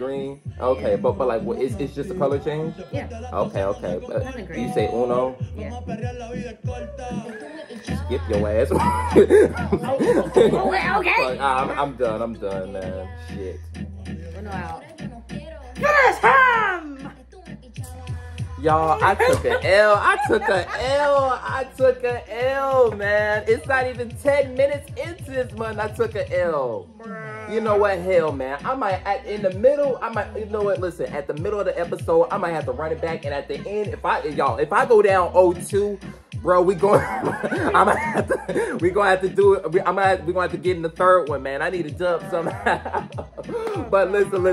green. Okay, but like, what, it's just a color change? Yeah. Okay. But Kinda green. you say uno? Yeah. Skip your ass. Okay. I'm done, man. Shit. Uno out. Y'all, I took a L, man. It's not even 10 minutes into this month. I took a L. You know what? Hell, man. I might, in the middle, you know what? Listen, at the middle of the episode, I might have to run it back. And at the end, if I go down 0-2, bro, we gonna have to do it. We're gonna have to get in the third one, man. I need to jump somehow. But listen.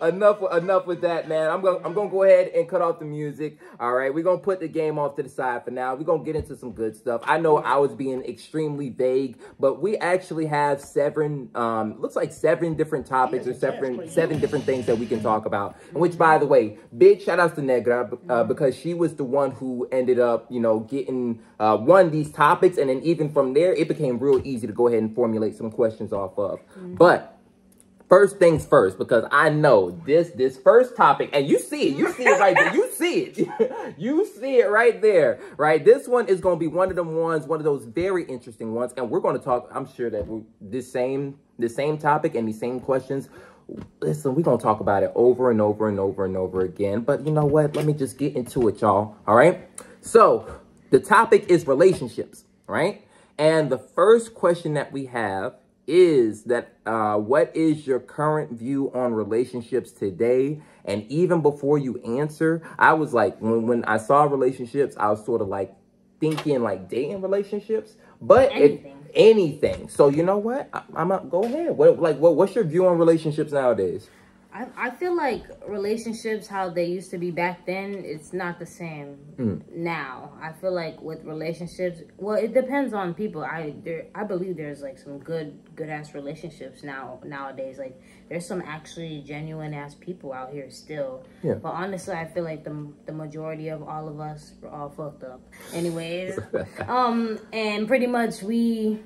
Enough with that, man. I'm gonna go ahead and cut off the music. All right, we're gonna put the game off to the side for now. We're gonna get into some good stuff. I know I was being extremely vague, but we actually have looks like seven different topics or seven different things that we can talk about. And which, by the way, big shout outs to Negra because she was the one who ended up, you know, getting one of these topics, and then even from there, it became real easy to go ahead and formulate some questions off of. But first things first, because I know this first topic, and you see it right there. You see it right there, right? This one is going to be one of those very interesting ones, and we're going to talk. I'm sure that this same topic and these same questions. Listen, we're going to talk about it over and over and over and over again. But you know what? Let me just get into it, y'all. All right. So the topic is relationships, right? And the first question that we have is that what is your current view on relationships today? And even before you answer, I was like, when I saw relationships, I was sort of like thinking like dating relationships, but anything. So you know what? I'm gonna go ahead. What's your view on relationships nowadays? I feel like relationships, how they used to be back then, it's not the same now. I feel like with relationships, well, it depends on people. I believe there's like some good ass relationships nowadays. Like there's some actually genuine ass people out here still. Yeah. But honestly, I feel like the majority of all of us are all fucked up. Anyways, and pretty much we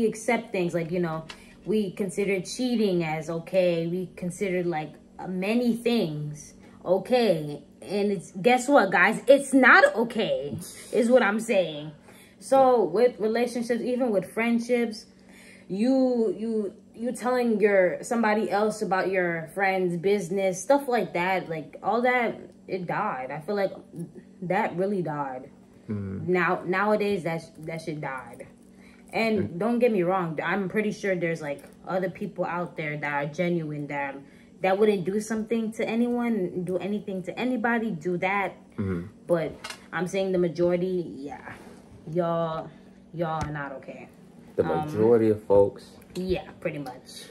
accept things like, you know, we considered cheating as okay. We considered like many things okay. And guess what, guys? It's not okay, is what I'm saying. So with relationships, even with friendships, you telling somebody else about your friend's business, stuff like that, like all that, it died. I feel like that really died. Nowadays, that shit died. And don't get me wrong, I'm pretty sure there's like other people out there that are genuine, that wouldn't do something to anyone, do anything to anybody, do that. But I'm saying the majority, yeah, y'all are not okay. The majority of folks. Yeah, pretty much.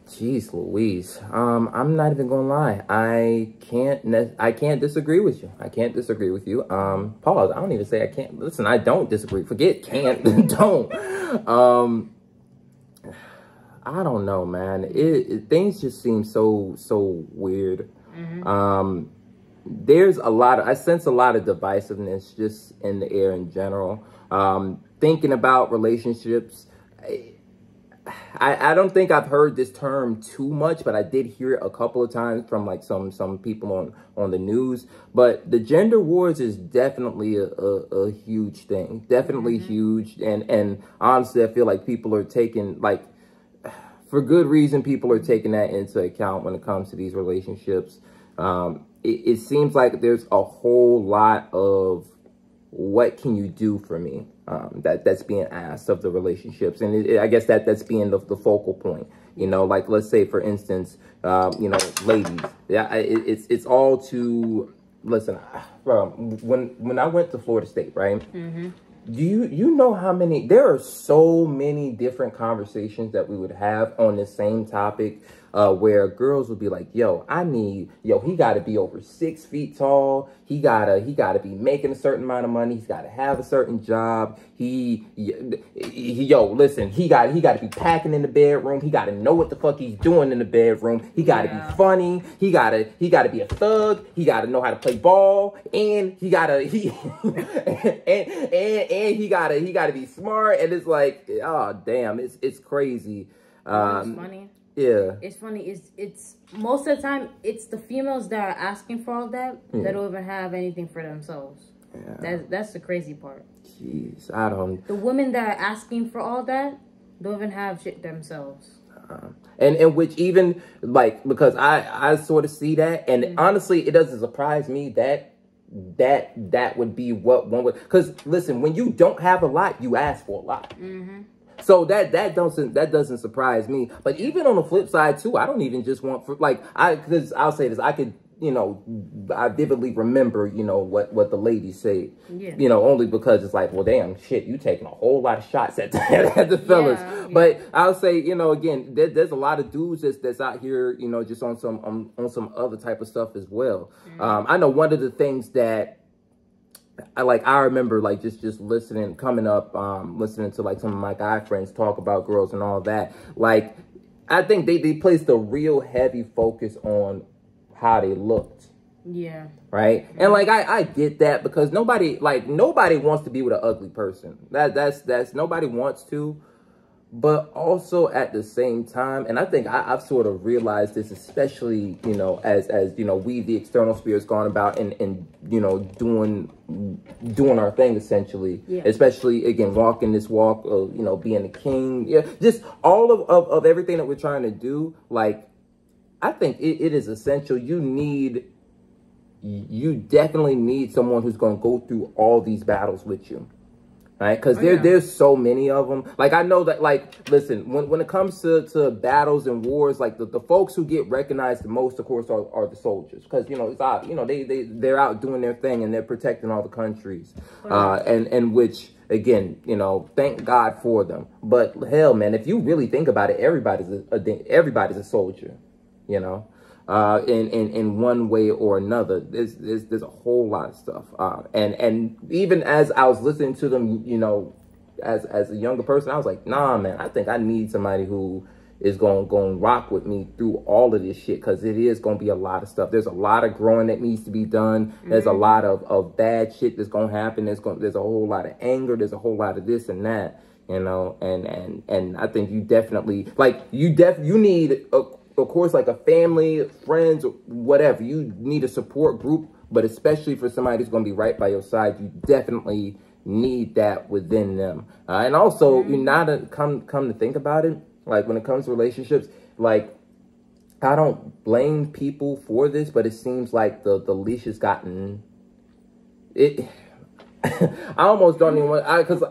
Jeez Louise. I'm not even gonna lie. I can't disagree with you. I can't disagree with you. Pause. I don't even say I can't. Listen, I don't disagree. Forget can't. Don't. I don't know, man. Things just seem so weird. There's I sense a lot of divisiveness just in the air in general. Thinking about relationships, I don't think I've heard this term too much, but I did hear it a couple of times from like some people on the news. But the gender wars is definitely a huge thing, definitely huge. And honestly, I feel like people are taking, like, for good reason, people are taking that into account when it comes to these relationships. It seems like there's a whole lot of what can you do for me that's being asked of the relationships, and I guess that's being the focal point. You know, like let's say for instance, you know, ladies, yeah, it's all to listen. When I went to Florida State, right? Do you know how many? There are so many different conversations that we would have on the same topic, where girls would be like, "Yo, he got to be over 6 feet tall. He gotta be making a certain amount of money. He's got to have a certain job. Listen, he got to be packing in the bedroom. He got to know what the fuck he's doing in the bedroom. He got to be funny. He got to be a thug. He got to know how to play ball, and he got to be smart." And it's like, oh damn, it's crazy. It's funny. Yeah. It's funny. It's most of the time it's the females that are asking for all that that don't even have anything for themselves. Yeah. That's the crazy part. Jeez, I don't. The women that are asking for all that don't even have shit themselves. And which even like, because I sort of see that, and honestly, it doesn't surprise me that would be what one would. Because listen, when you don't have a lot, you ask for a lot. So that doesn't surprise me. But even on the flip side too, I don't even just want for like because I'll say this, I could. I vividly remember, what the ladies say, only because it's like, well, damn, shit, you taking a whole lot of shots at the fellas. Yeah. But I'll say, again, there's a lot of dudes that's out here, just on some other type of stuff as well. I know one of the things that I remember like just listening, coming up, listening to like some of my guy friends talk about girls and all that. Like, I think they placed a real heavy focus on how they looked. Yeah. Right? And like I get that, because nobody wants to be with an ugly person. That's nobody wants to. But also at the same time, and I think I've sort of realized this, especially, as we, the external spirits, gone about and doing our thing, essentially. Yeah. Especially, again, walking this walk of, being a king. Yeah, just all of everything that we're trying to do. Like, I think it is essential. You definitely need someone who's going to go through all these battles with you. Right? Because there's so many of them. Like, I know that, like, listen, when it comes to battles and wars, like, the folks who get recognized the most, of course, are the soldiers. Because, it's out, they're out doing their thing and they're protecting all the countries. And which, again, thank God for them. But hell, man, if you really think about it, everybody's a soldier, in one way or another. There's a whole lot of stuff. And even as I was listening to them, as a younger person, I was like, nah, man, I think I need somebody who is going to rock with me through all of this shit, because it is going to be a lot of stuff. There's a lot of growing that needs to be done. There's a lot of bad shit that's going to happen. There's a whole lot of anger. There's a whole lot of this and that, and I think you definitely, like, you need of course, like a family, friends, whatever. You need a support group, but especially for somebody who's going to be right by your side, you definitely need that within them. And also, come to think about it, like when it comes to relationships, like, I don't blame people for this, but it seems like the leash has gotten it. I almost don't even want, because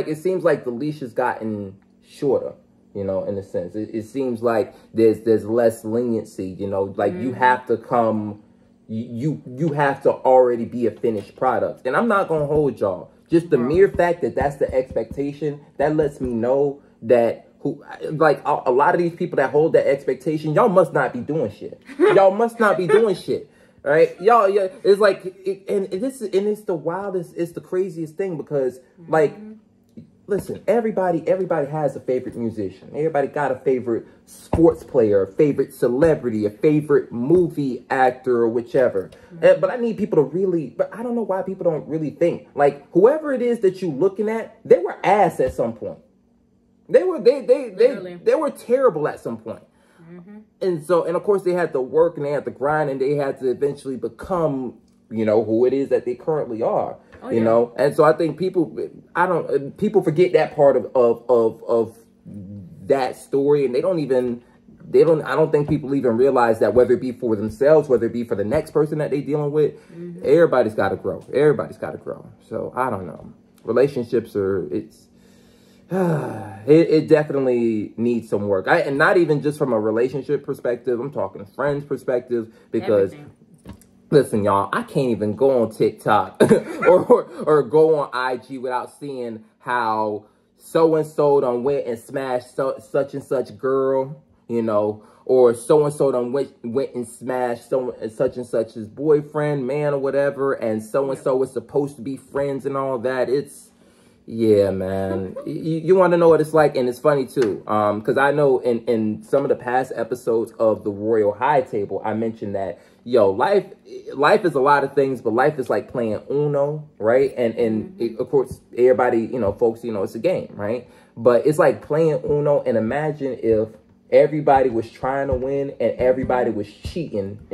it seems like the leash has gotten shorter. In a sense, it seems like there's less leniency, like you have to come, you have to already be a finished product. And I'm not going to hold y'all. Just the mere fact that that's the expectation, that lets me know that a lot of these people that hold that expectation, y'all must not be doing shit. Y'all must not be doing shit. Right? Y'all, yeah, it's like, and it's the wildest, it's the craziest thing, because like, listen, everybody has a favorite musician. Everybody got a favorite sports player, a favorite celebrity, a favorite movie actor, or whichever. But I need people to really, but I don't know why people don't really think. Like, whoever it is that you're looking at, they were ass at some point. They were terrible at some point. And of course they had to work and they had to grind and they had to eventually become, who it is that they currently are. And so I think people forget that part of that story, and I don't think people even realize that, whether it be for themselves, whether it be for the next person that they're dealing with, everybody's got to grow. Everybody's got to grow. So I don't know. Relationships it definitely needs some work. And not even just from a relationship perspective. I'm talking friends perspective, because listen, y'all, I can't even go on TikTok or go on IG without seeing how so-and-so done went and smashed such and such girl, or so-and-so done went and smashed such and such's boyfriend, man, or whatever, and so-and-so was supposed to be friends and all that. Yeah, man. You want to know what it's like? And it's funny, too, because I know in some of the past episodes of the Royal High Table, I mentioned that, life is a lot of things, but life is like playing Uno, right? And of course, everybody, folks, it's a game, right? But it's like playing Uno, and imagine if Everybody was trying to win and everybody was cheating